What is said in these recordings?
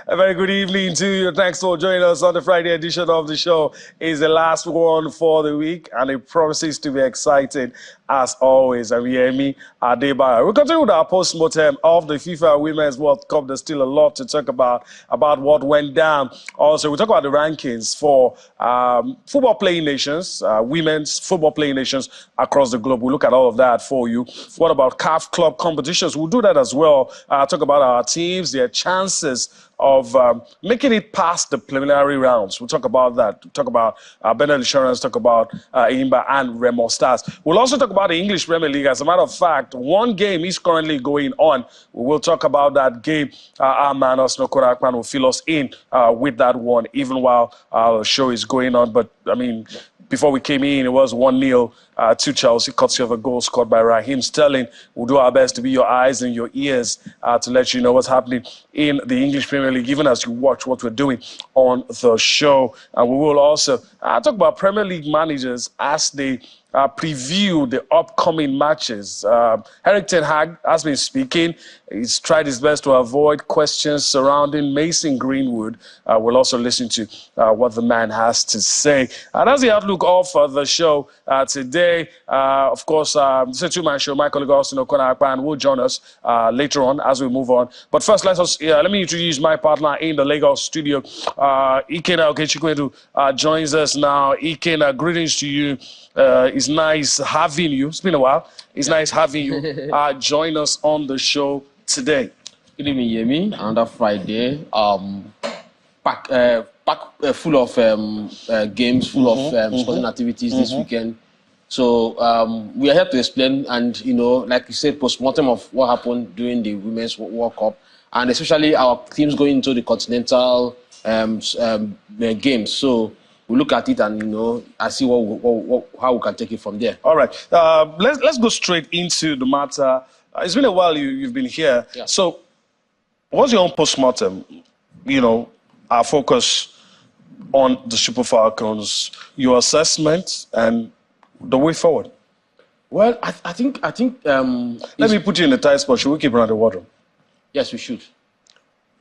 A very good evening to you. Thanks for joining us on the Friday edition of the show. It's the last one for the week, and it promises to be exciting as always. I'm Yemi Adebayo. We'll continue with our post-mortem of the FIFA Women's World Cup. There's still a lot to talk about what went down. Also, we'll talk about the rankings for football playing nations, women's football playing nations across the globe. We'll look at all of that for you. What about CAF club competitions? We'll do that as well. Talk about our teams, their chances of making it past the preliminary rounds. We'll talk about that. We'll talk about Benel Insurance, talk about Imba and Remo Stars. We'll also talk about the English Premier League. As a matter of fact, one game is currently going on. We will talk about that game. Our man, Osno Korakman, will fill us in with that one, even while our show is going on. But, I mean, before we came in, it was 1-0 to Chelsea, courtesy of a goal scored by Raheem Sterling. We'll do our best to be your eyes and your ears to let you know what's happening in the English Premier League, even as you watch what we're doing on the show. And we will also talk about Premier League managers as they preview the upcoming matches. Eric Ten Hag has been speaking. He's tried his best to avoid questions surrounding Mason Greenwood. We'll also listen to what the man has to say. And that's the outlook of the show today. Of course, it's a two-man show. My colleague Austin Okonakpan will join us later on as we move on. But first, let me introduce my partner in the Lagos studio. Ikena Okechukwedu joins us now. Ikena, greetings to you. It's nice having you. It's been a while. It's nice having you join us on the show today. Good evening, Yemi. Another Friday. Pack full of games, full of sporting activities this weekend. So we are here to explain and, like you said, post-mortem of what happened during the Women's World Cup, and especially our teams going into the continental games. So we'll look at it and, I see how we can take it from there. All right. Let's go straight into the matter. It's been a while you've been here. Yeah. So what's your own post-mortem? Our focus on the Super Falcons, your assessment and the way forward. Well, I think. Let me put you in a tight spot. Should we keep him around the wardrobe? Yes, we should.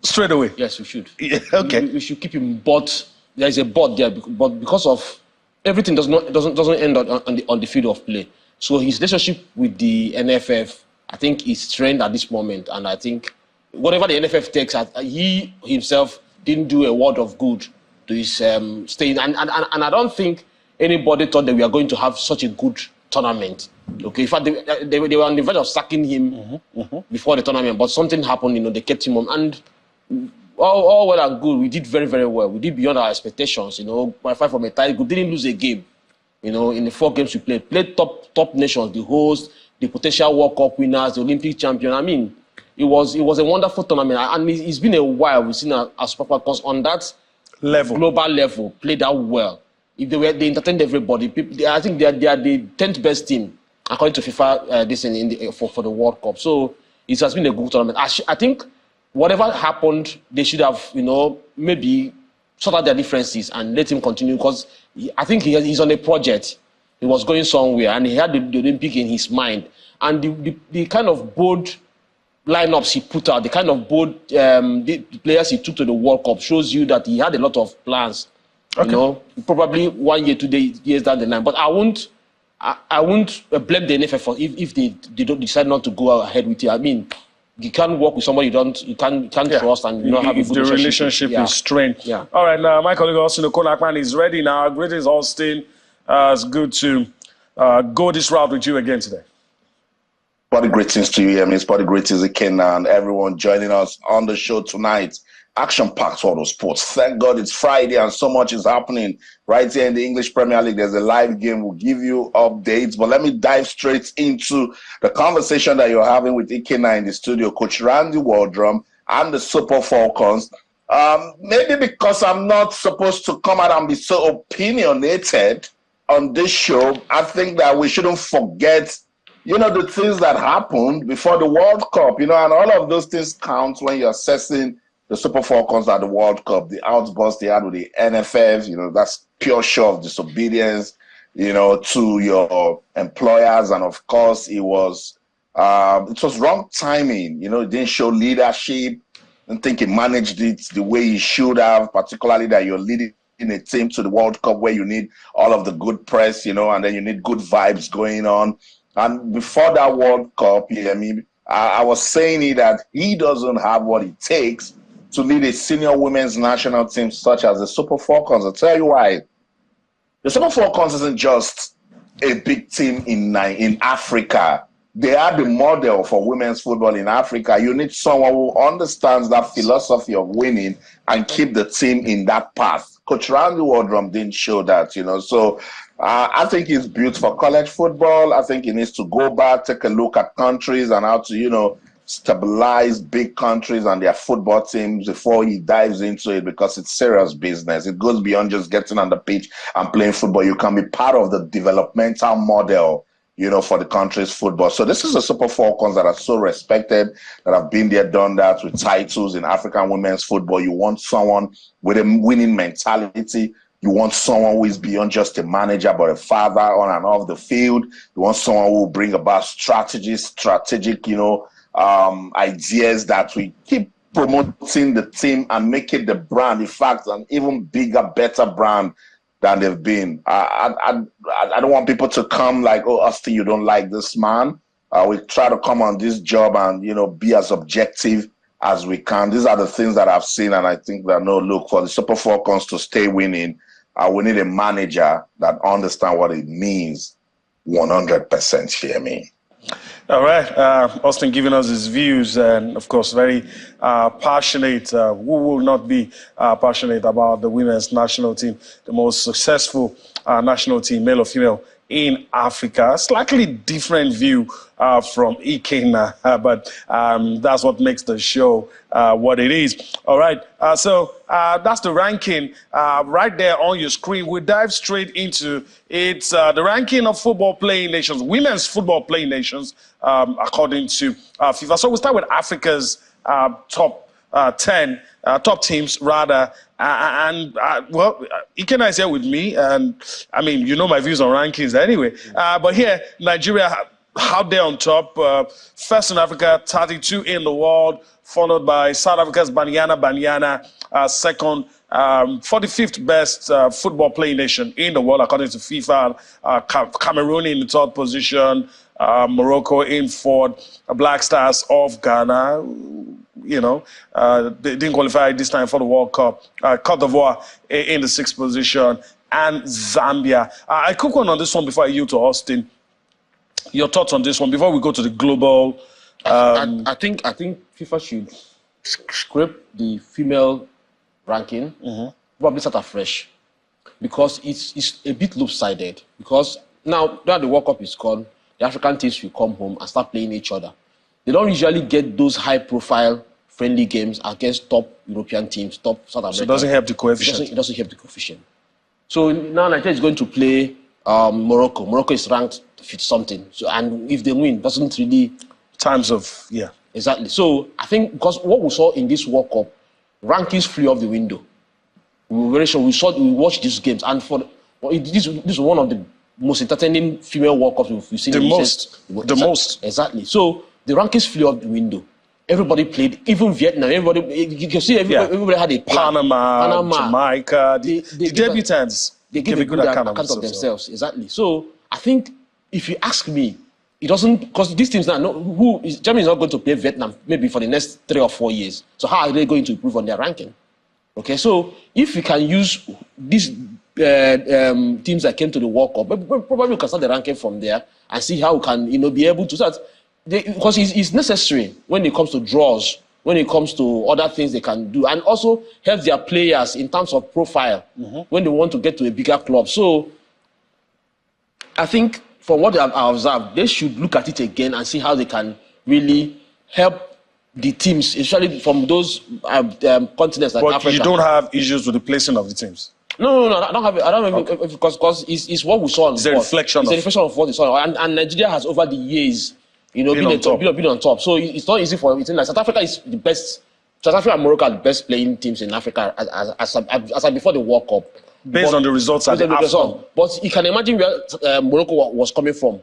Straight away? Yes, we should. Yeah, okay. We should keep him, but there is a but there. But because of everything doesn't end on the field of play. So his relationship with the NFF, I think, is strained at this moment. And I think whatever the NFF takes, he himself didn't do a word of good to his staying. And I don't think anybody thought that we are going to have such a good tournament. Okay, in fact, they were on the verge of sacking him before the tournament, but something happened. They kept him on, and all well and good. We did very, very well. We did beyond our expectations. Qualified from a title group, didn't lose a game. In the 4 games we played top nations, the host, the potential World Cup winners, the Olympic champion. I mean, it was a wonderful tournament, and it's been a while we've seen our Super Falcons on that level, global level, played out well. If they entertained everybody. I think they are the 10th best team according to FIFA for the World Cup. So it has been a good tournament. I think whatever happened, they should have maybe sort out their differences and let him continue, because I think he's on a project. He was going somewhere and he had the Olympic in his mind, and the kind of bold lineups he put out, the kind of bold the players he took to the World Cup shows you that he had a lot of plans. Okay. Probably 1 year, 2 years down the line. But I won't blame the NFF for if they don't decide not to go ahead with it. I mean, you can't work with somebody you can't trust, and you don't have a good relationship is strained. Yeah. All right, now my colleague Austin Okonakman is ready now. Greetings, Austin. It's good to go this route with you again today. Body greetings to you, It's body greetings again, and everyone joining us on the show tonight. Action-packed world of sports. Thank God it's Friday and so much is happening right here in the English Premier League. There's a live game. We'll give you updates, but let me dive straight into the conversation that you're having with Ikena in the studio, Coach Randy Waldrum and the Super Falcons. Maybe because I'm not supposed to come out and be so opinionated on this show, I think that we shouldn't forget the things that happened before the World Cup, and all of those things count when you're assessing the Super Falcons at the World Cup. The outburst they had with the NFF, that's pure show of disobedience, to your employers. And of course, it was wrong timing. It didn't show leadership. don't think he managed it the way he should have, particularly that you're leading in a team to the World Cup where you need all of the good press, and then you need good vibes going on. And before that World Cup, I was saying that he doesn't have what it takes to lead a senior women's national team such as the Super Falcons. I'll tell you why. The Super Falcons isn't just a big team in Africa. They are the model for women's football in Africa. You need someone who understands that philosophy of winning and keep the team in that path. Coach Randy Wardrum didn't show that, So I think he's built for college football. I think he needs to go back, take a look at countries and how to, stabilize big countries and their football teams before he dives into it, because it's serious business. It goes beyond just getting on the pitch and playing football. You can be part of the developmental model, for the country's football. So this is the Super Falcons that are so respected, that have been there, done that with titles in African women's football. You want someone with a winning mentality. You want someone who is beyond just a manager, but a father on and off the field. You want someone who will bring about strategic, ideas that we keep promoting the team and make it the brand, in fact, an even bigger, better brand than they've been. I don't want people to come like, oh, Austin, you don't like this man. We try to come on this job and, be as objective as we can. These are the things that I've seen, and I think that, look, for the Super Falcons to stay winning, we need a manager that understands what it means 100%, hear me. All right, Austin giving us his views, and of course, very passionate. Who will not be passionate about the women's national team, the most successful national team, male or female, in Africa? Slightly different view from Ikenna, but that's what makes the show what it is. All right, so that's the ranking right there on your screen. We dive straight into it. The ranking of football playing nations, women's football playing nations, according to FIFA. So we'll start with Africa's top 10, top teams rather. Well, Ikenna is here with me, and I mean, my views on rankings anyway. But here, Nigeria out there on top, first in Africa, 32 in the world, followed by South Africa's Banyana, second, 45th best football playing nation in the world, according to FIFA. Cameroon in the third position, Morocco in fourth, Black Stars of Ghana. They didn't qualify this time for the World Cup. Cote d'Ivoire in the sixth position, and Zambia. I quick one on this one before I yield to Austin. Your thoughts on this one before we go to the global? I think FIFA should scrape the female ranking, probably start afresh, because it's a bit lopsided. Because now that the World Cup is gone, the African teams will come home and start playing each other. They don't usually get those high-profile friendly games against top European teams, top South American. So it doesn't help the coefficient. It doesn't help the coefficient. So now Nigeria is going to play Morocco. Morocco is ranked 50-something. So, and if they win, doesn't really... Times of, yeah. Exactly. So I think because what we saw in this World Cup, rankings flew off the window. We were very sure. We watched these games, and this was one of the most entertaining female World Cups we've seen. The most. Exactly. So the rankings flew off the window. Everybody played, even Vietnam. You can see everybody had a plan. Panama, Jamaica, the debutants. They give a good account of themselves. So. Exactly. So I think if you ask me, it doesn't, because these teams now, Germany is not going to play Vietnam maybe for the next 3 or 4 years. So how are they going to improve on their ranking? Okay, so if we can use these teams that came to the World Cup, probably we can start the ranking from there and see how we can, be able to start. Because it's necessary when it comes to draws, when it comes to other things they can do, and also help their players in terms of profile when they want to get to a bigger club. So I think from what I've observed, they should look at it again and see how they can really help the teams, especially from those continents like Africa. But you don't have issues with the placing of the teams? No, I don't have it. I don't have it because it's what we saw on the board. It's a reflection of what we saw. And Nigeria has, over the years, been on top. So it's not easy for it. Like South Africa is the best. South Africa and Morocco are the best playing teams in Africa as before the World Cup. Based on the results at the AFCON. But you can imagine where Morocco was coming from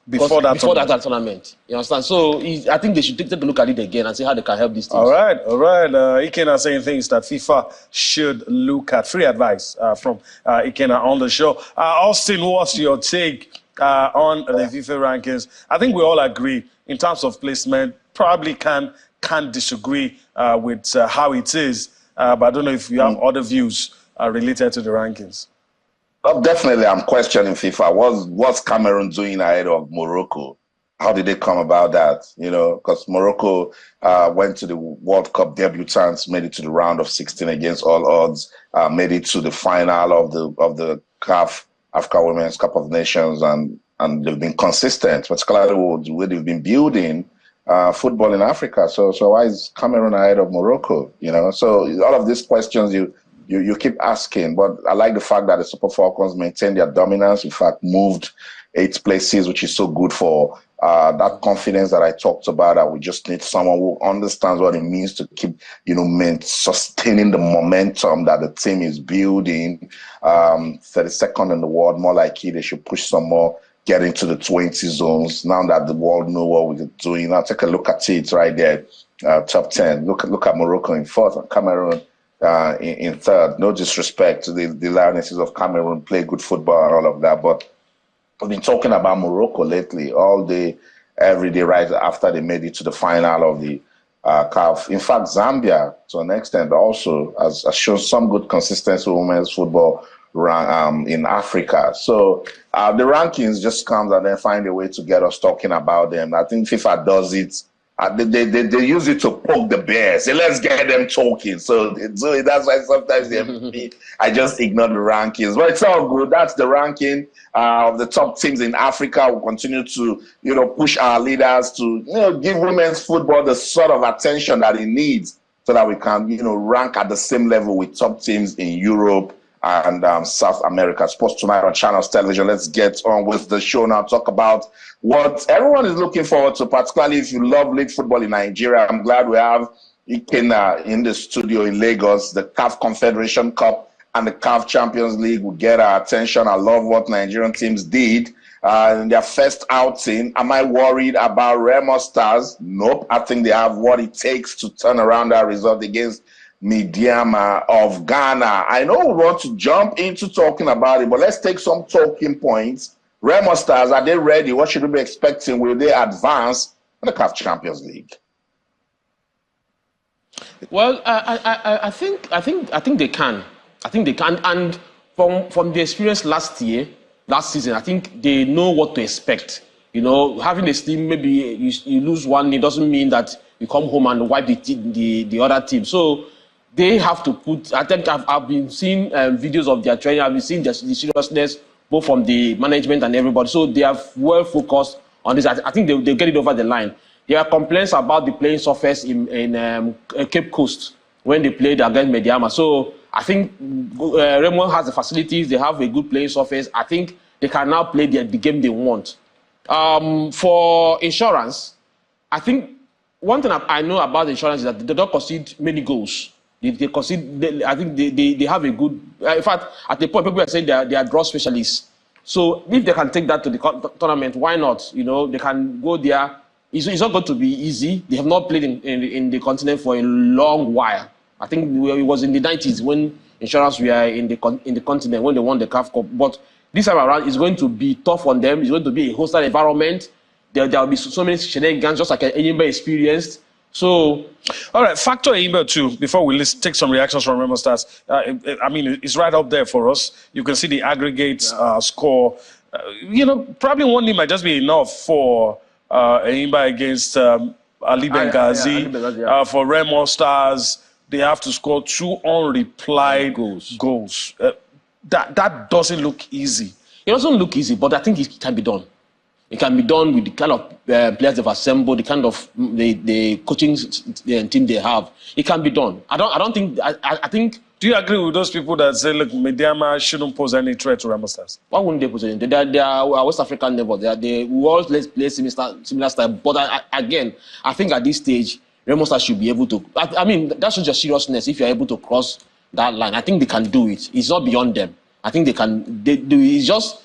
before that tournament. You understand? So I think they should take a look at it again and see how they can help these teams. All right. Ikena saying things that FIFA should look at. Free advice from Ikena on the show. Austin, what's your take on the FIFA rankings? I think we all agree in terms of placement. Probably can't disagree with how it is, but I don't know if you have other views related to the rankings. Well, definitely, I'm questioning FIFA. What's Cameroon doing ahead of Morocco? How did they come about that? You know, because Morocco went to the World Cup debutants, made it to the round of 16 against all odds, made it to the final of the CAF Africa Women's Cup of Nations, and they've been consistent, particularly with the way they've been building football in Africa. So why is Cameroon ahead of Morocco? You know, so all of these questions you keep asking, but I like the fact that the Super Falcons maintained their dominance. In fact, moved 8 places, which is so good for that confidence that I talked about. That we just need someone who understands what it means to keep, sustaining the momentum that the team is building. 32nd in the world, more like they should push some more, get into the 20 zones. Now that the world know what we're doing, now take a look at it right there, top 10. Look at Morocco in 4th and Cameroon in 3rd. No disrespect to the Lionesses of Cameroon, play good football and all of that, but we've been talking about Morocco lately, all day, every day, right after they made it to the final of the CAF. In fact, Zambia, to an extent, also has shown some good consistency with women's football in Africa. So the rankings just comes and then find a way to get us talking about them. I think FIFA does it. They use it to poke the bear. Say, let's get them talking. So that's why sometimes I just ignore the rankings. But it's all good. That's the ranking of the top teams in Africa. We'll continue to, push our leaders to, give women's football the sort of attention that it needs so that we can, rank at the same level with top teams in Europe and South America. Sports Tonight on Channels Television. Let's get on with the show now. Talk about what everyone is looking forward to, particularly if you love league football in Nigeria. I'm glad we have Ikena in the studio in Lagos. The CAF Confederation Cup and the CAF Champions League will get our attention. I love what Nigerian teams did in their first outing. Am I worried about Remo Stars? Nope. I think they have what it takes to turn around that result against Midiama of Ghana. I know we want to jump into talking about it, but let's take some talking points. Remo Stars, are they ready? What should we be expecting? Will they advance in the CAF Champions League? Well, I think they can. I think they can. And from the experience last season, I think they know what to expect. Having a team, maybe you lose one, it doesn't mean that you come home and wipe the other team. So they have to put. I think I've been seeing videos of their training. I've been seeing the seriousness both from the management and everybody. So they are well focused on this. I think they'll get it over the line. There are complaints about the playing surface in Cape Coast when they played against Mediama. So I think Remo has the facilities. They have a good playing surface. I think they can now play the game they want. For insurance, I think one thing I know about insurance is that they don't concede many goals. They concede. I think they have a good. In fact, at the point, people are saying they are draw specialists. So if they can take that to the tournament, why not? They can go there. It's not going to be easy. They have not played in the continent for a long while. I think it was in the 90s when insurance were in the continent when they won the CAF Cup. But this time around, it's going to be tough on them. It's going to be a hostile environment. There will be so many shenanigans, just like anybody experienced. So, all right, factor email too, before we take some reactions from Remo Stars. It's right up there for us. You can see the aggregate score. Probably one name might just be enough for Enyimba against Ali Benghazi. For Remo Stars, they have to score 2 unreplied goals. That doesn't look easy. It doesn't look easy, but I think it can be done. It can be done with the kind of players they've assembled, the kind of the coaching team they have. It can be done. I think. Do you agree with those people that say, look, Mediama shouldn't pose any threat to Remo Stars? Why wouldn't they pose any? They are West African neighbors. They will always play similar style. But again, I think at this stage, Remo Stars should be able to. That shows your seriousness if you're able to cross that line. I think they can do it. It's not beyond them. I think they can. It's just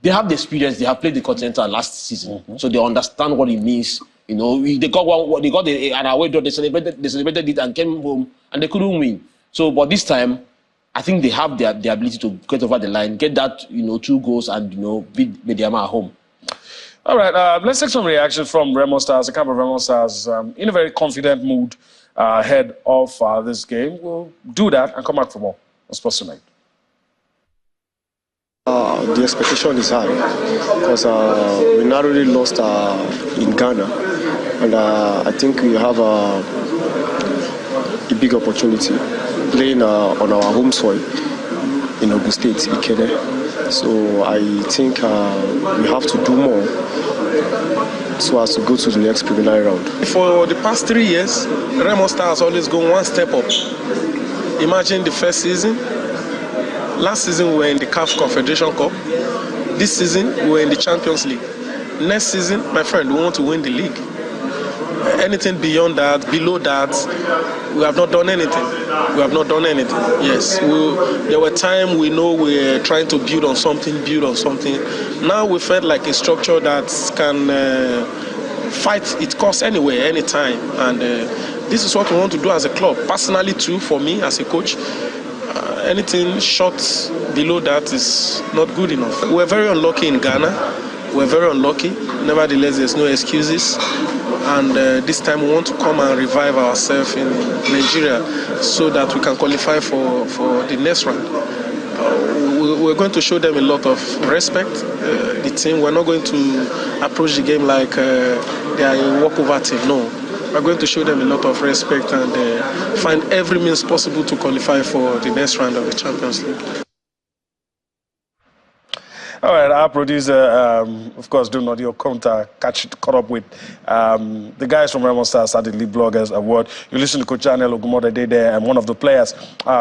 they have the experience. They have played the Continental last season, so they understand what it means. You know, they got an away draw. They celebrated it and came home, and they couldn't win. So, but this time, I think they have the ability to get over the line, get that 2 goals, and beat Mediama at home. All right, let's take some reaction from Remo Stars. The camp of Remo Stars in a very confident mood ahead of this game. We'll do that and come back for more on Sports Tonight. The expectation is high because we narrowly lost in Ghana, and I think we have a big opportunity playing on our home soil in Ogun State, Ikene. So I think we have to do more so as to go to the next preliminary round. For the past 3 years, Remo Star has always gone one step up. Imagine the first season. Last season we were in the CAF Confederation Cup. This season we were in the Champions League. Next season, my friend, we want to win the league. Anything beyond that, below that, we have not done anything. We have not done anything. Yes, there were times we know we were trying to build on something. Now we felt like a structure that can fight its course anywhere, anytime. And this is what we want to do as a club. Personally too, for me as a coach, anything short below that is not good enough. We're very unlucky in Ghana. We're very unlucky. Nevertheless, there's no excuses. And this time we want to come and revive ourselves in Nigeria so that we can qualify for the next round. We're going to show them a lot of respect. The team, we're not going to approach the game like they are a walkover team. No. We're going to show them a lot of respect and find every means possible to qualify for the next round of the Champions League. All right, our producer, of course, doing audio caught up with the guys from Remo Stars at the League Bloggers Award. You listen to Coach Daniel Ogumodede there, and one of the players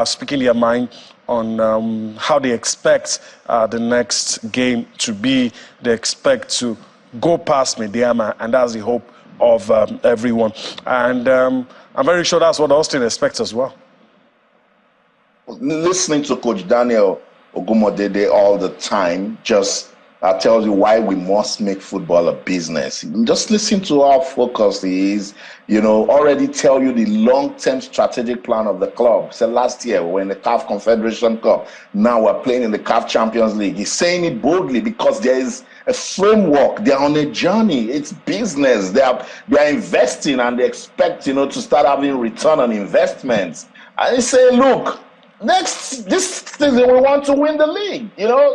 speaking their mind on how they expect the next game to be. They expect to go past Mediama, and that's the hope of everyone. And I'm very sure that's what Austin expects as well. Listening to Coach Daniel Ogumodede all the time just tells you why we must make football a business. Just listen to how focused he is, already tell you the long-term strategic plan of the club. So last year we were in the CAF Confederation Cup. Now we're playing in the CAF Champions League. He's saying it boldly because there is a framework. They're on a journey. It's business. They are investing, and they expect, to start having return on investments. And he say, look, this season we want to win the league,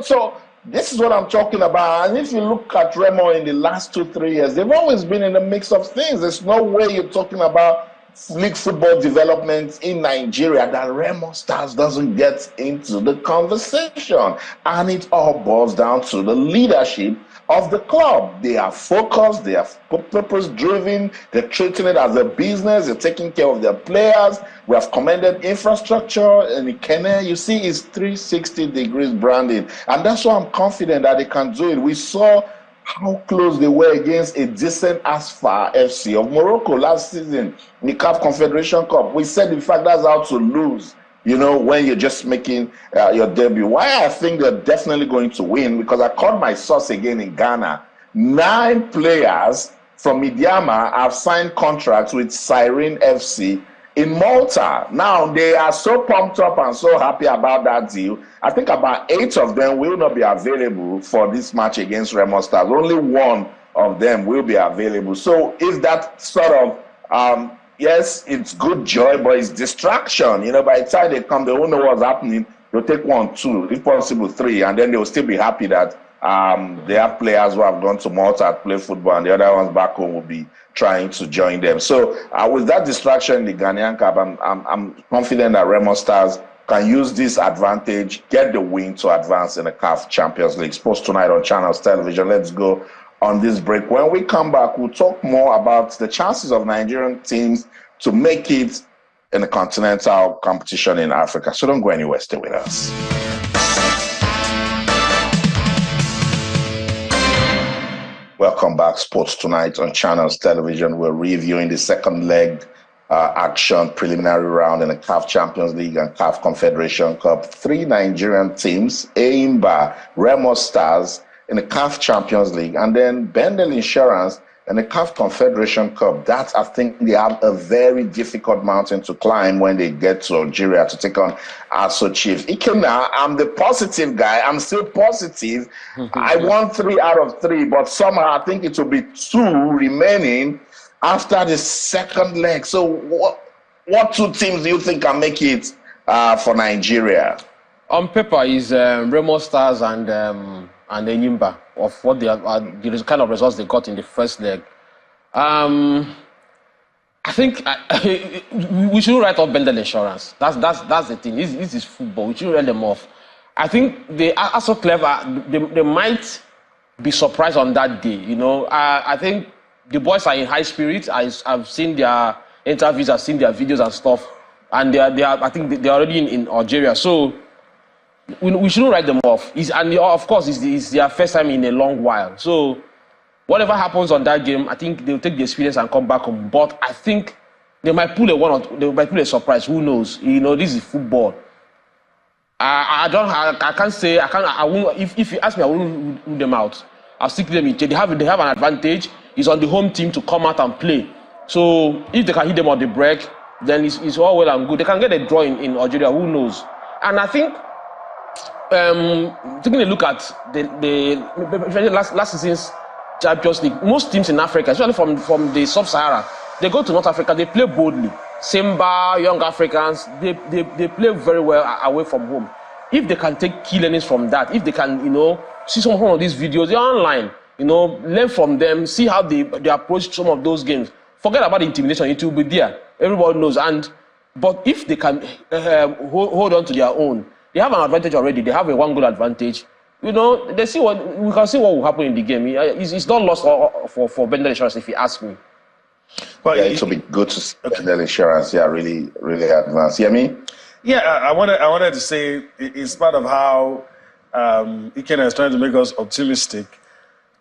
So this is what I'm talking about. And if you look at Remo in the last 2-3 years, they've always been in a mix of things. There's no way you're talking about league football development in Nigeria that Remo Stars doesn't get into the conversation. And it all boils down to the leadership of the club. They are focused, they are purpose-driven, they're treating it as a business, they're taking care of their players. We have commended infrastructure, and Ikene, you see, it's 360 degrees branding. And that's why I'm confident that they can do it. We saw how close they were against a decent Asfar FC of Morocco last season in the CAF Confederation Cup. We said, in fact, that's how to lose, when you're just making your debut. Why I think they're definitely going to win, because I called my source again in Ghana. 9 players from Mediama have signed contracts with Cyrene FC in Malta. Now, they are so pumped up and so happy about that deal. I think about 8 of them will not be available for this match against Remo Stars. Only 1 of them will be available. So is that sort of, yes, it's good joy, but it's distraction. By the time they come, they won't know what's happening. They'll take 1, 2, if possible 3, and then they'll still be happy that they have players who have gone to Malta to play football, and the other ones back home will be trying to join them. So with that distraction in the Ghanaian Cup, I'm confident that Remo Stars can use this advantage, get the win to advance in the CAF Champions League. Sports Tonight on Channels Television. Let's go on this break. When we come back, we'll talk more about the chances of Nigerian teams to make it in the continental competition in Africa. So don't go anywhere. Stay with us. Welcome back, Sports Tonight on Channels Television. We're reviewing the second leg action preliminary round in the CAF Champions League and CAF Confederation Cup. 3 Nigerian teams, Aimba, Remo Stars, in the CAF Champions League, and then Bendel Insurance and the CAF Confederation Cup. That, I think, they have a very difficult mountain to climb when they get to Algeria to take on ASO Chiefs. Ikena, I'm the positive guy. I'm still positive. I won 3 out of 3, but somehow I think it will be 2 remaining after the second leg. So what 2 teams do you think can make it for Nigeria? On paper is Remo Stars and Enyimba, of what they are, the kind of results they got in the first leg. I think we should write off Bendel Insurance. That's the thing. This is football. We should write them off. I think they are so clever. They might be surprised on that day. You know, I think the boys are in high spirits. I've seen their interviews. I've seen their videos and stuff, and they are. I think they're already in Algeria. So we shouldn't write them off. And of course, it's their first time in a long while. So whatever happens on that game, I think they'll take the experience and come back home. But I think they might pull a surprise. Who knows? You know, this is football. I can't say. I won't. If you ask me, I won't rule them out. I'll stick them in. They have an advantage. It's on the home team to come out and play. So if they can hit them on the break, then it's all well and good. They can get a draw in Algeria. Who knows? And I think, taking a look at the last season's Champions League, most teams in Africa, especially from the Sub-Sahara, they go to North Africa. They play boldly. Simba, Young Africans, they play very well away from home. If they can take key learnings from that, if they can, see some of these videos, they're online, learn from them, see how they approach some of those games. Forget about the intimidation, it will be there. Everybody knows. But if they can hold on to their own, they have an advantage already. They have a 1-goal advantage. They see we can see what will happen in the game. It's not lost for Bendel Insurance, if you ask me. Well, yeah, it will be good to see Bendel Insurance. Yeah, really, really advanced. You hear me? Yeah, I wanted to say it's part of how Ikena is trying to make us optimistic.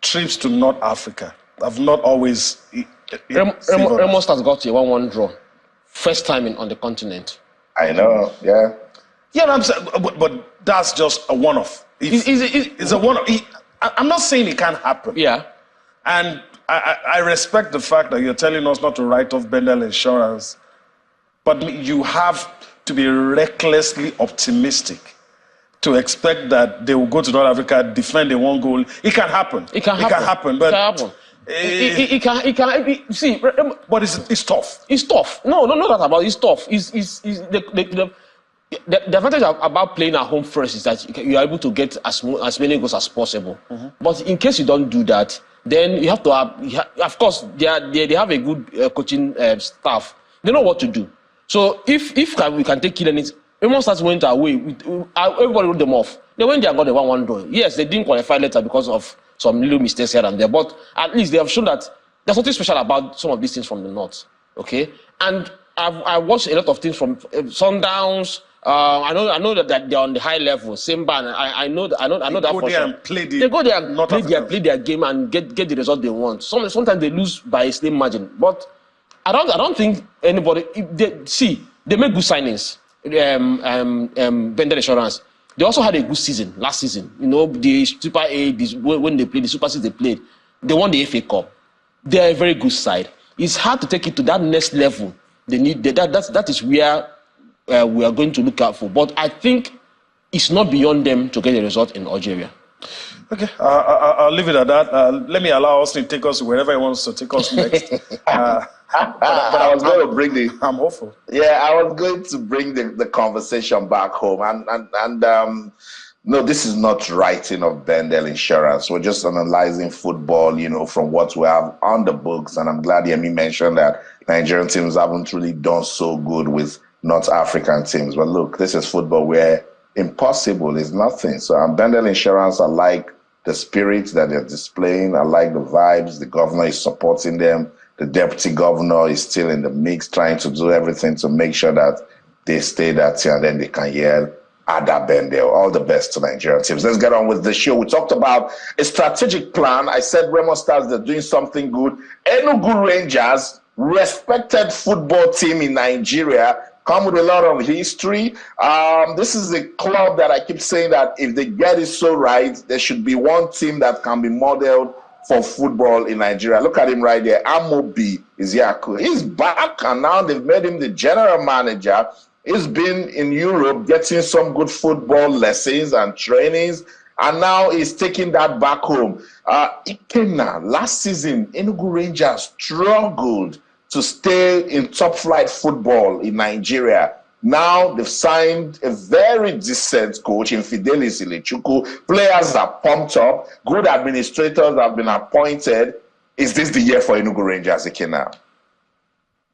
Trips to North Africa have not always. Remo Stars got a 1-1 draw, first time on the continent. I know. Yeah. Yeah, I'm saying, but that's just a one-off. It's a one-off. I'm not saying it can't happen. Yeah. And I respect the fact that you're telling us not to write off Bendel Insurance, but you have to be recklessly optimistic to expect that they will go to North Africa, defend a 1 goal. It can happen. It can happen. But it can. See, but it's tough. It's tough. No, not that about. It's tough. The advantage about playing at home first is that you are able to get as many goals as possible. Mm-hmm. But in case you don't do that, then you have to have. Of course, they have a good coaching staff. They know what to do. So if we can take key learnings, Remo Stars went away. Everybody wrote them off. They went there and got a 1-1 draw. Yes, they didn't qualify later because of some little mistakes here and there. But at least they have shown that there's something special about some of these things from the north. Okay, and I've watched a lot of things from Sundowns. I know that they're on the high level. Simba, I know that for sure. They go there and play their game and get the result they want. Sometimes they lose by a slim margin, but I don't think anybody. They make good signings. Bendel Insurance. They also had a good season last season. The Super 8, when they played the Super 6, they played. They won the FA Cup. They are a very good side. It's hard to take it to that next level. They need that is where we are going to look out for. But I think it's not beyond them to get a result in Algeria. Okay, I'll leave it at that. Let me allow Austin to take us wherever he wants to take us next. But I was going to bring I'm hopeful. Yeah, I was going to bring the conversation back home. And no, this is not writing of Bendel Insurance. We're just analyzing football, from what we have on the books. And I'm glad Yemi mentioned that Nigerian teams haven't really done so good with North African teams. But look, this is football where impossible is nothing. So Bendel Insurance, I like the spirit that they're displaying. I like the vibes. The governor is supporting them. The deputy governor is still in the mix, trying to do everything to make sure that they stay that year and then they can yell, Ada Bendel. All the best to Nigerian teams. Let's get on with the show. We talked about a strategic plan. I said Remo Stars, they're doing something good. Enugu Rangers, respected football team in Nigeria, come with a lot of history. This is a club that I keep saying that if they get it so right, there should be one team that can be modeled for football in Nigeria. Look at him right there. Amobi Isiaku. He's back, and now they've made him the general manager. He's been in Europe getting some good football lessons and trainings, and now he's taking that back home. Ikenna, last season, Enugu Rangers struggled to stay in top flight football in Nigeria. Now they've signed a very decent coach in Fidelis Ilechukwu. Players are pumped up. Good administrators have been appointed. Is this the year for Enugu Rangers, Ikenna?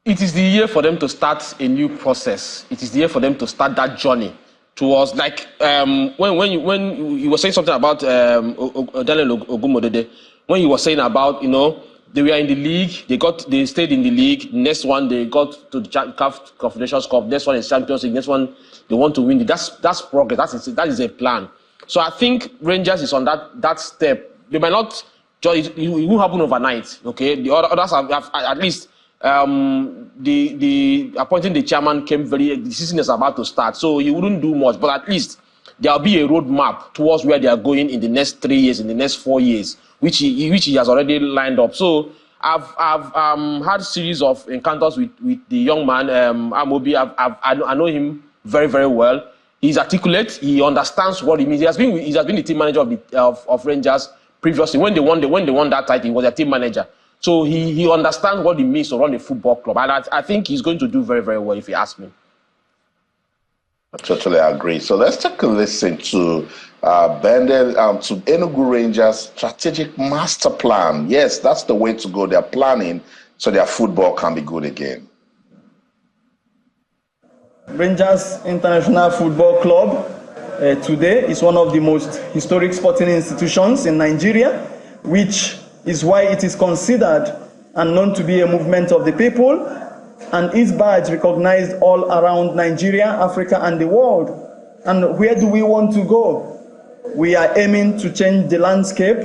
It is the year for them to start a new process. It is the year for them to start that journey towards, like, when you were saying something about Daniel Ogumodede, when you were saying about, you know, they were in the league, they stayed in the league. Next one, they got to the CAF Confederations Cup. Next one is Champions League. Next one, they want to win. That's progress. That is a plan. So I think Rangers is on that step. They might not, it won't happen overnight. Okay, the others have at least the appointing the chairman came the season is about to start, so he wouldn't do much. But at least there'll be a roadmap towards where they are going in the next 3 years, in the next 4 years. Which he has already lined up. So I've had a series of encounters with the young man, Amobi. I know him very, very well. He's articulate. He understands what it means. He has been the team manager of Rangers previously. When they won that title, he was their team manager. So he understands what it means to run a football club. And I think he's going to do very, very well if you ask me. I totally agree. So let's take a listen to to Enugu Rangers strategic master plan. Yes, that's the way to go. They're planning so their football can be good again. Rangers International Football Club today is one of the most historic sporting institutions in Nigeria, which is why it is considered and known to be a movement of the people, and its badge recognized all around Nigeria, Africa, and the world. And where do we want to go? We are aiming to change the landscape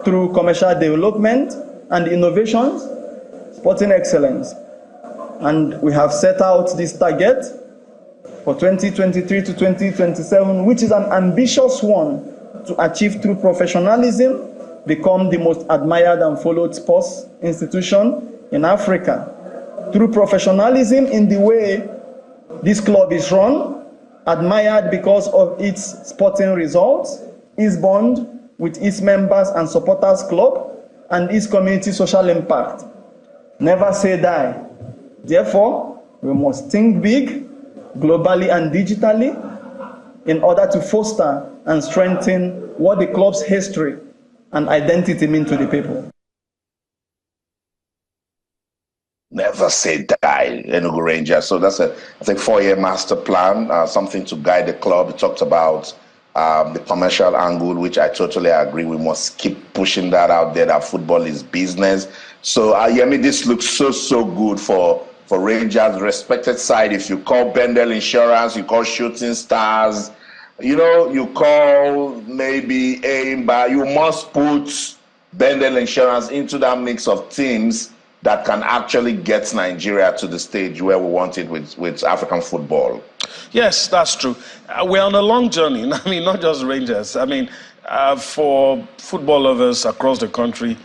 through commercial development and innovations, sporting excellence. And we have set out this target for 2023 to 2027, which is an ambitious one to achieve through professionalism, become the most admired and followed sports institution in Africa. Through professionalism in the way this club is run, admired because of its sporting results, its bond with its members and supporters club, and its community social impact. Never say die. Therefore, we must think big, globally and digitally, in order to foster and strengthen what the club's history and identity mean to the people. Never say die, Enugu Rangers. So that's a 4-year master plan, something to guide the club. It talked about the commercial angle, which I totally agree. We must keep pushing that out there, that football is business. So, Yemi, this looks so good for Rangers, respected side. If you call Bendel Insurance, you call Shooting Stars, you know, you call maybe Aimba, you must put Bendel Insurance into that mix of teams that can actually get Nigeria to the stage where we want it with African football. Yes, that's true. We're on a long journey. I mean, not just Rangers. I mean, for football lovers across the country,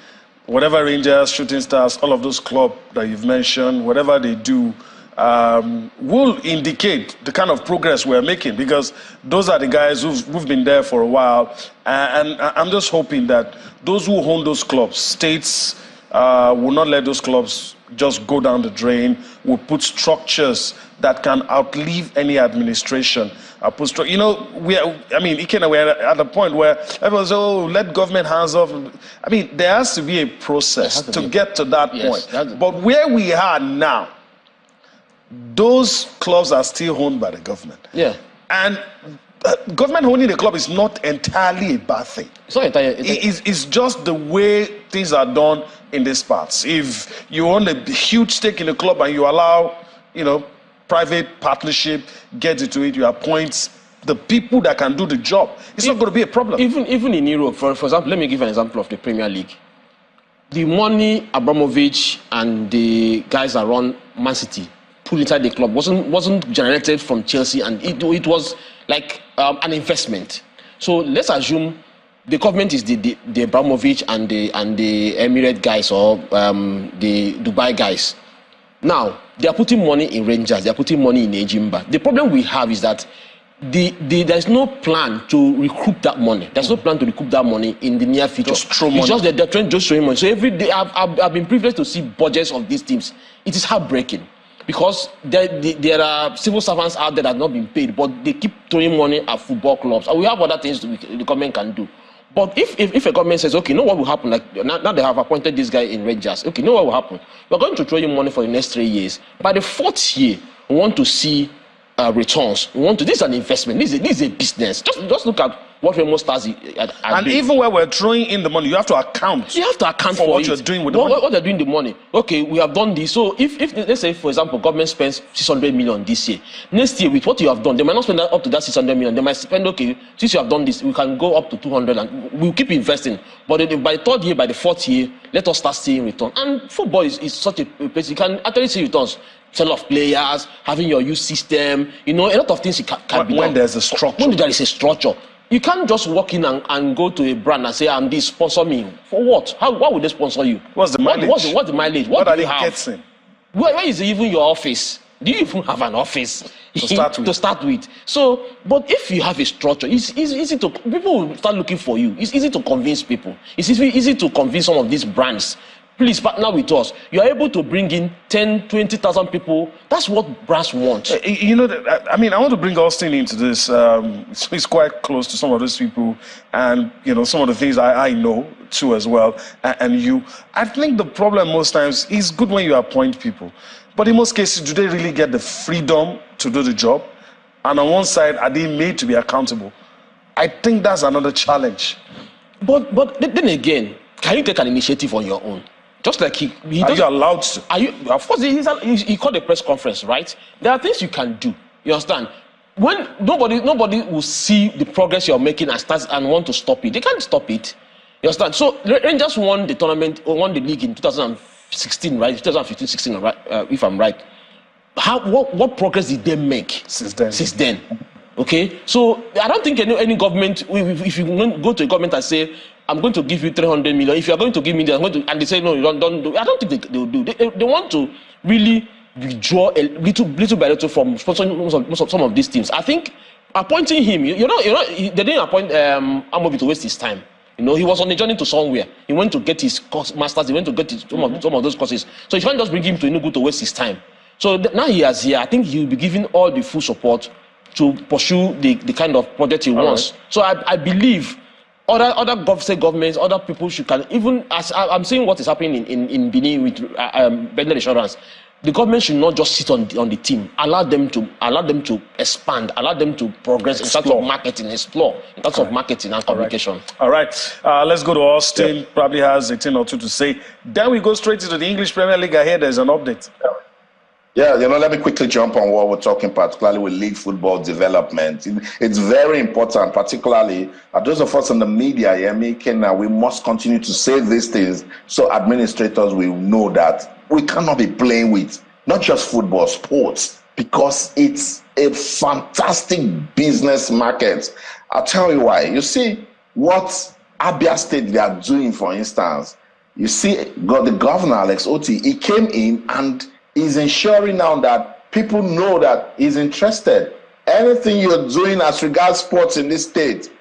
whatever Rangers, Shooting Stars, all of those clubs that you've mentioned, whatever they do, will indicate the kind of progress we're making, because those are the guys who've been there for a while. And I'm just hoping that those who own those clubs, states, will not let those clubs just go down the drain. Will put structures that can outlive any administration. You know, we're at a point where everyone says, oh, let government hands off. I mean, there has to be a process to get to that point. But where we are now, those clubs are still owned by the government. Yeah. And government owning the club is not entirely a bad thing. It's not entirely. It's just the way things are done in these parts. If you own a huge stake in the club and you allow, you know, private partnership get into it, you appoint the people that can do the job, it's not going to be a problem. Even in Europe, for example, let me give an example of the Premier League. The money Abramovich and the guys that run Man City put inside the club wasn't generated from Chelsea, and it was like an investment. So let's assume the government is the Abramovich and the Emirate guys, or the Dubai guys. Now they are putting money in Rangers, they are putting money in Ejimba. The problem we have is that there's no plan to recoup that money. There's no plan to recoup that money in the near future. Just throw money. It's just that they're trying to just throw money. So every day I've been privileged to see budgets of these teams. It is heartbreaking because there are civil servants out there that have not been paid, but they keep throwing money at football clubs. And we have other things the government can do. But if a government says, okay, you know what will happen? Like now they have appointed this guy in Rangers. Okay, you know what will happen? We're going to throw you money for the next 3 years. By the 4th year, we want to see returns. This is an investment. This is a business. Just look at what Remo Stars are and doing. Even when we're throwing in the money, you have to account. You have to account for what you're doing with the money. What they're doing the money. Okay, we have done this. So if let's say, for example, government spends 600 million this year. Next year, with what you have done, they might not spend up to that 600 million. They might spend, okay, since you have done this, we can go up to 200 and we'll keep investing. But by the 3rd year, by the 4th year, let us start seeing return. And football is such a place you can actually see returns. Sell off players, having your youth system, a lot of things can be done. When there's a structure. When there is a structure. You can't just walk in and go to a brand and say, I'm this, sponsor me. For what? Why would they sponsor you? What's the mileage? What's the mileage? What do are you they have? getting? Where is even your office? Do you even have an office to start with? So, but if you have a structure, it's easy to, people will start looking for you. It's easy to convince people. It's easy to convince some of these brands. Please partner with us. You are able to bring in 10, 20,000 people. That's what brands want. I want to bring Austin into this. He's quite close to some of those people, and some of the things I know too as well. And you, I think the problem most times is good when you appoint people, but in most cases, do they really get the freedom to do the job? And on one side, are they made to be accountable? I think that's another challenge. But then again, can you take an initiative on your own? Just like he are you allowed to? Of course, he called a press conference, right? There are things you can do. You understand? When nobody will see the progress you're making and want to stop it. They can't stop it. You understand? So Rangers won the tournament, won the league in 2016, right? 2015-16, right? If I'm right. What progress did they make since then? Okay, so I don't think any government, if you go to a government and say, I'm going to give you 300 million, if you are going to give me and they say, no, you don't do, I don't think they will do. They want to really withdraw a little by little from sponsoring some of these teams. I think appointing him, they didn't appoint Amobi to waste his time. He was on a journey to somewhere. He went to get his masters, he went to get some of those courses. So you can't just bring him to Enugu to waste his time. So now he is here. I think he will be given all the full support to pursue the kind of project he wants. Right. So I believe other state governments, other people can, even as I'm seeing what is happening in Benin with Bendel Insurance, the government should not just sit on the team. Allow them to expand, allow them to progress in terms of marketing, explore in terms of marketing and communication. All right. Let's go to Austin. Yep. Probably has a thing or two to say. Then we go straight into the English Premier League. I hear there's an update. Yeah, let me quickly jump on what we're talking, particularly with league football development. It's very important, particularly those of us in the media, we must continue to say these things so administrators will know that we cannot be playing with not just football, sports, because it's a fantastic business market. I'll tell you why. You see what Abia State they are doing, for instance. You see, the governor, Alex Oti, he came in and is ensuring now that people know that he's interested. Anything you're doing as regards sports in this state,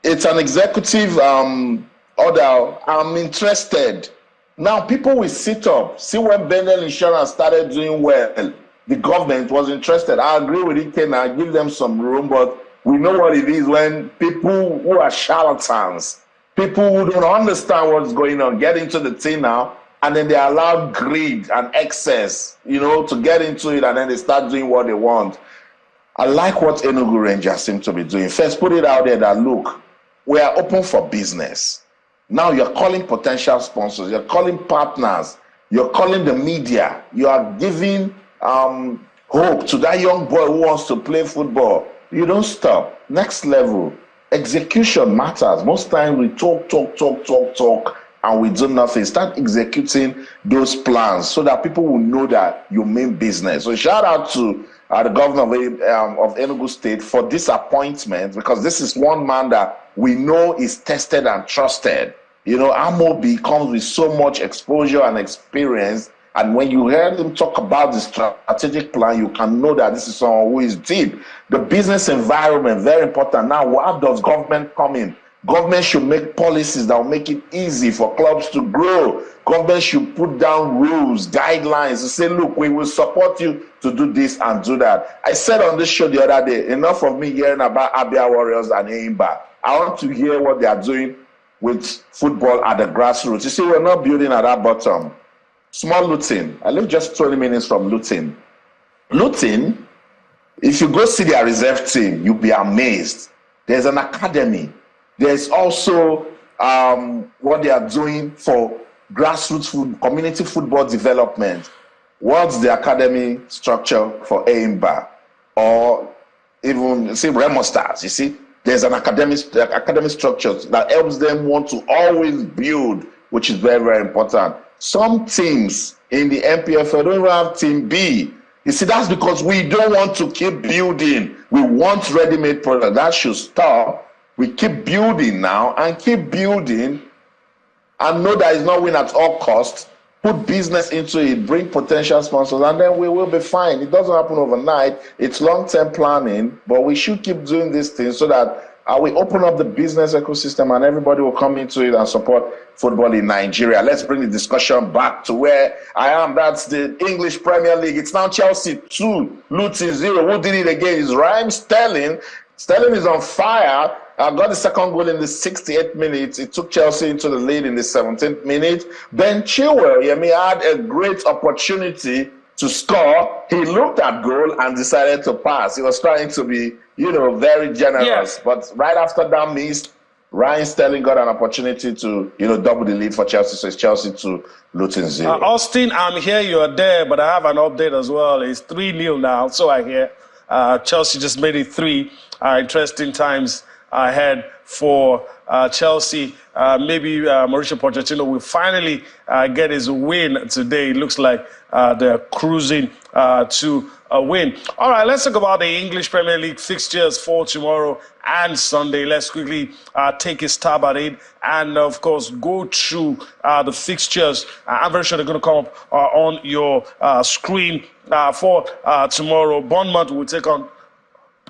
it's an executive order. I'm interested. Now people will sit up. See, when Bendel Insurance started doing well, the government was interested. I agree with it, Ken. I give them some room, but we know what it is when people who are charlatans, people who don't understand what's going on, get into the thing now, and then they allow greed and excess, to get into it, and then they start doing what they want. I like what Enugu Rangers seem to be doing. First, put it out there that, look, we are open for business. Now you're calling potential sponsors, you're calling partners, you're calling the media, you are giving hope to that young boy who wants to play football. You don't stop. Next level, execution matters. Most times we talk, and we do nothing. Start executing those plans so that people will know that you mean business. So shout out to the governor of Enugu State for this appointment, because this is one man that we know is tested and trusted. You know, Amobi comes with so much exposure and experience, and when you hear him talk about the strategic plan, you can know that this is someone who is deep. The business environment, very important. Now, how does government come in? Government should make policies that will make it easy for clubs to grow. Government should put down rules, guidelines, to say, look, we will support you to do this and do that. I said on this show the other day, enough of me hearing about Abia Warriors and Eimba. I want to hear what they are doing with football at the grassroots. You see, we're not building at that bottom. Small Luton. I live just 20 minutes from Luton. Luton, if you go see their reserve team, you'll be amazed. There's an academy. There's also what they are doing for grassroots community football development. What's the academy structure for Eimba? Or even, say, Remo Stars, you see? There's an academic structure that helps them want to always build, which is very, very important. Some teams in the MPFL don't even have Team B. You see, that's because we don't want to keep building. We want ready-made product. That should stop. We keep building now and keep building and know that it's not win at all costs. Put business into it, bring potential sponsors, and then we will be fine. It doesn't happen overnight. It's long-term planning, but we should keep doing these things so that we open up the business ecosystem and everybody will come into it and support football in Nigeria. Let's bring the discussion back to where I am. That's the English Premier League. It's now Chelsea 2, Luton 0. Who did it again? It's Raheem Sterling. Sterling is on fire. Got the second goal in the 68th minute. It took Chelsea into the lead in the 17th minute. Ben Chilwell, had a great opportunity to score. He looked at goal and decided to pass. He was trying to be, very generous. Yeah. But right after that miss, Raheem Sterling got an opportunity to, double the lead for Chelsea. So it's Chelsea 2, Luton 0. Austin, I'm here, you're there, but I have an update as well. It's 3-0 now, so I hear. Chelsea just made it 3. Interesting times ahead for Chelsea. Maybe Mauricio Pochettino will finally get his win today. It looks like they're cruising to a win. All right, let's talk about the English Premier League fixtures for tomorrow and Sunday. Let's quickly take a stab at it and, of course, go through the fixtures. I'm very sure they're going to come up on your screen for tomorrow. Bournemouth will take on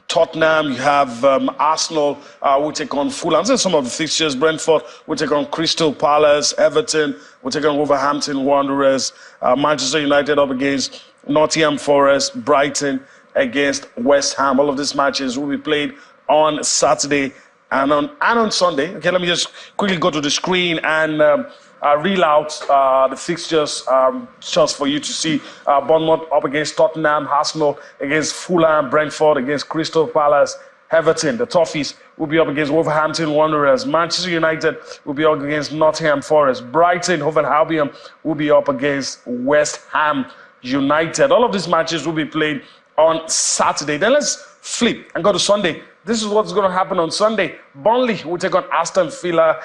Tottenham. You have Arsenal will take on Fulham. These are some of the fixtures. Brentford will take on Crystal Palace. Everton will take on Wolverhampton Wanderers. Manchester United up against Nottingham Forest. Brighton against West Ham. All of these matches will be played on Saturday and on Sunday. Okay, let me just quickly go to the screen and reel out the fixtures just for you to see. Bournemouth up against Tottenham, Arsenal against Fulham, Brentford against Crystal Palace, Everton, the Toffees, will be up against Wolverhampton Wanderers. Manchester United will be up against Nottingham Forest. Brighton, Hove Albion will be up against West Ham United. All of these matches will be played on Saturday. Then let's flip and go to Sunday. This is what's going to happen on Sunday. Burnley will take on Aston Villa.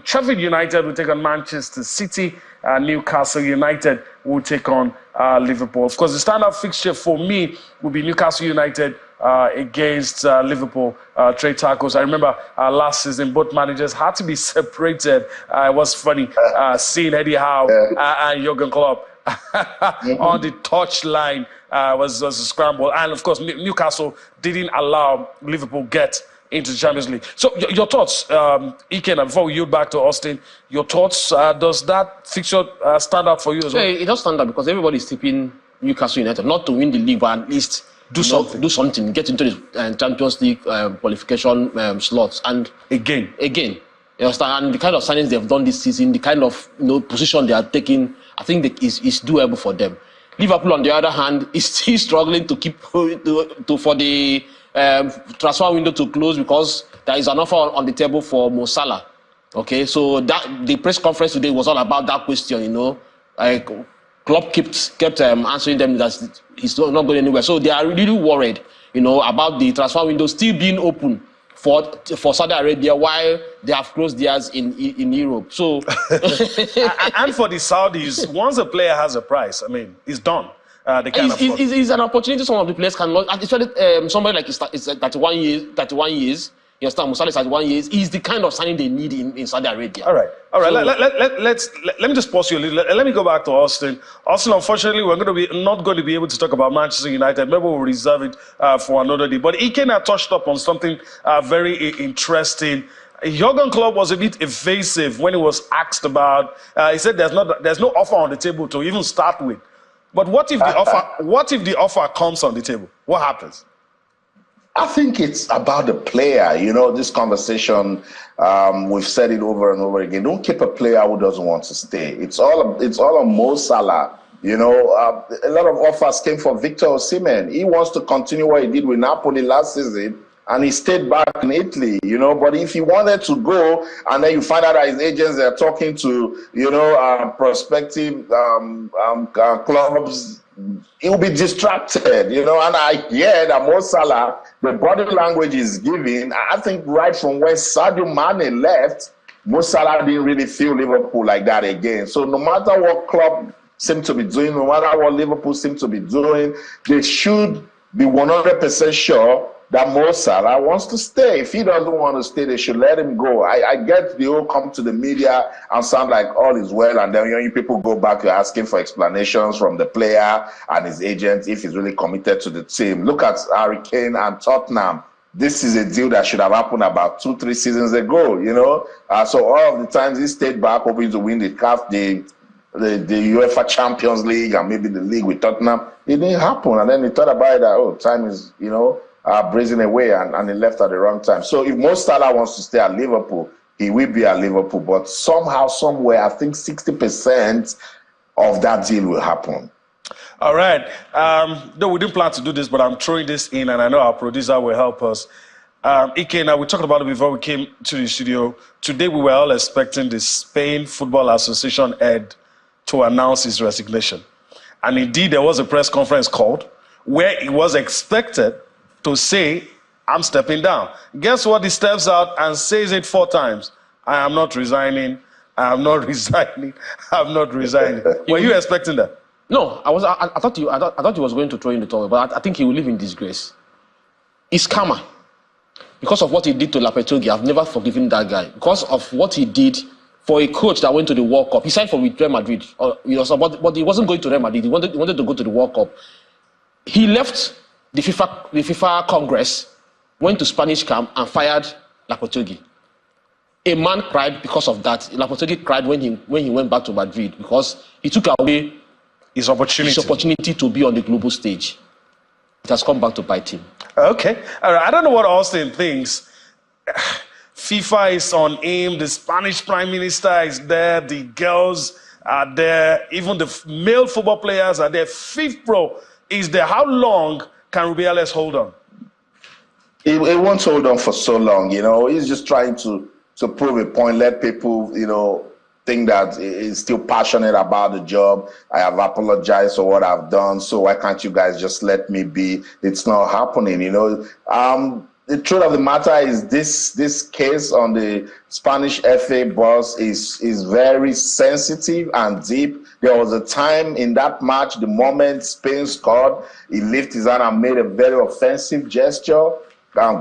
Sheffield United will take on Manchester City. Newcastle United will take on Liverpool. Of course, the standout fixture for me will be Newcastle United against Liverpool. Trade tackles. I remember last season, both managers had to be separated. It was funny seeing Eddie Howe and Jurgen Klopp on the touchline. Was a scramble. And, of course, Newcastle didn't allow Liverpool get into the Champions League. So, your thoughts, Iken, before we yield back to Austin, your thoughts, does that fixture stand out for you as well? It does stand out because everybody is tipping Newcastle United not to win the league, but at least do something, get into the Champions League qualification slots. And again, you understand? And the kind of signings they've done this season, the kind of position they are taking, I think is doable for them. Liverpool, on the other hand, is still struggling to keep for the transfer window to close because there is an offer on the table for Mo Salah. Okay, so that the press conference today was all about that question. Klopp kept answering them that he's not going anywhere. So they are really worried, about the transfer window still being open for Saudi Arabia while they have closed theirs in Europe. So and for the Saudis, once a player has a price, I mean, it's done. It's an opportunity some of the players cannot. Especially somebody like is 31 years. You understand? Musala is 31 years. He's the kind of signing they need in Saudi Arabia. All right. So, let me just pause you a little. Let me go back to Austin. Austin, unfortunately, we're not going to be able to talk about Manchester United. Maybe we'll reserve it for another day. But Ikena touched up on something very interesting. Jurgen Klopp was a bit evasive when he was asked about. He said there's no offer on the table to even start with. But what if the offer comes on the table? What happens? I think it's about the player. You know, this conversation, we've said it over and over again. Don't keep a player who doesn't want to stay. It's all on Mo Salah. You know, a lot of offers came from Victor Osimhen. He wants to continue what he did with Napoli last season, and he stayed back in Italy, you know. But if he wanted to go, and then you find out that his agents are talking to, you know, prospective clubs, he'll be distracted, you know. And I hear that Mo Salah, the body language is giving. I think right from when Sadio Mane left, Mo Salah didn't really feel Liverpool like that again. So no matter what club seem to be doing, no matter what Liverpool seem to be doing, they should be 100% sure that Mo Salah wants to stay. If he doesn't want to stay, they should let him go. I get the whole come to the media and sound like all is well, and then you people go back to asking for explanations from the player and his agent if he's really committed to the team. Look at Harry Kane and Tottenham. This is a deal that should have happened about 2-3 seasons ago, you know. So all of the times he stayed back hoping to win the CAF, the UEFA Champions League, and maybe the league with Tottenham. It didn't happen, and then he thought about it that, oh, time is, you know, brazen away, and he left at the wrong time. So if Mo Salah wants to stay at Liverpool, he will be at Liverpool. But somehow, somewhere, I think 60% of that deal will happen. All right. No, we didn't plan to do this, but I'm throwing this in, and I know our producer will help us. Ike, now we talked about it before we came to the studio. Today, we were all expecting the Spain Football Association head to announce his resignation. And indeed, there was a press conference called where he was expected to say, I'm stepping down. Guess what? He steps out and says it 4 times. I am not resigning. I am not resigning. I'm not resigning. Were you expecting that? No, I thought he was going to throw in the towel, but I think he will live in disgrace. It's karma. Because of what he did to Lopetegui, I've never forgiven that guy. Because of what he did for a coach that went to the World Cup. He signed for Real Madrid, but he wasn't going to Real Madrid. He wanted to go to the World Cup. He left the FIFA Congress, went to Spanish camp and fired Lopetegui. A man cried because of that. Lopetegui cried when he went back to Madrid because he took away his opportunity to be on the global stage. It has come back to bite him. Okay. All right. I don't know what Austin thinks. FIFA is on aim. The Spanish Prime Minister is there. The girls are there. Even the male football players are there. FIFPro is there. How long can Rubiales hold on? He won't hold on for so long. You know, he's just trying to prove a point. Let people, you know, think that he's still passionate about the job. I have apologized for what I've done, so why can't you guys just let me be? It's not happening, you know. The truth of the matter is this case on the Spanish FA boss is very sensitive and deep. There was a time in that match, the moment Spain scored, he lifted his hand and made a very offensive gesture.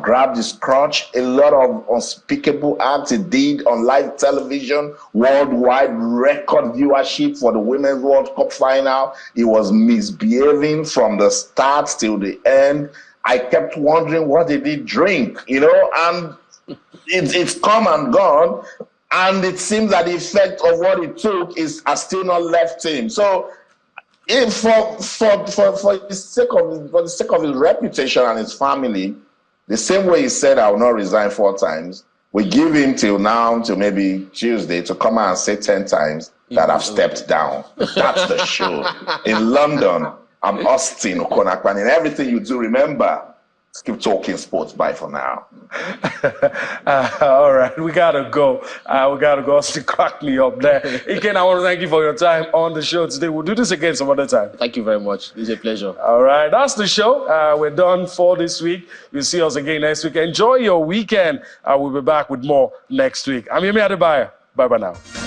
Grabbed his crotch. A lot of unspeakable acts he did on live television, worldwide record viewership for the Women's World Cup final. He was misbehaving from the start till the end. I kept wondering, what did he drink? You know, and it's come and gone. And it seems that the effect of what he took has still not left him. So, for the sake of his reputation and his family, the same way he said, I will not resign 4 times, we give him till now, till maybe Tuesday, to come out and say 10 times that I've stepped down. That's the show. In London, I'm Austin Okonakwan. In everything you do, remember, keep talking sports. Bye for now. All right, we gotta go. We gotta go. She cracked me up there. Iken, I want to thank you for your time on the show today. We'll do this again some other time. Thank you very much. It's a pleasure. All right, that's the show. We're done for this week. You'll see us again next week. Enjoy your weekend. We'll be back with more next week. I'm Yemi Adebayo. Bye-bye now.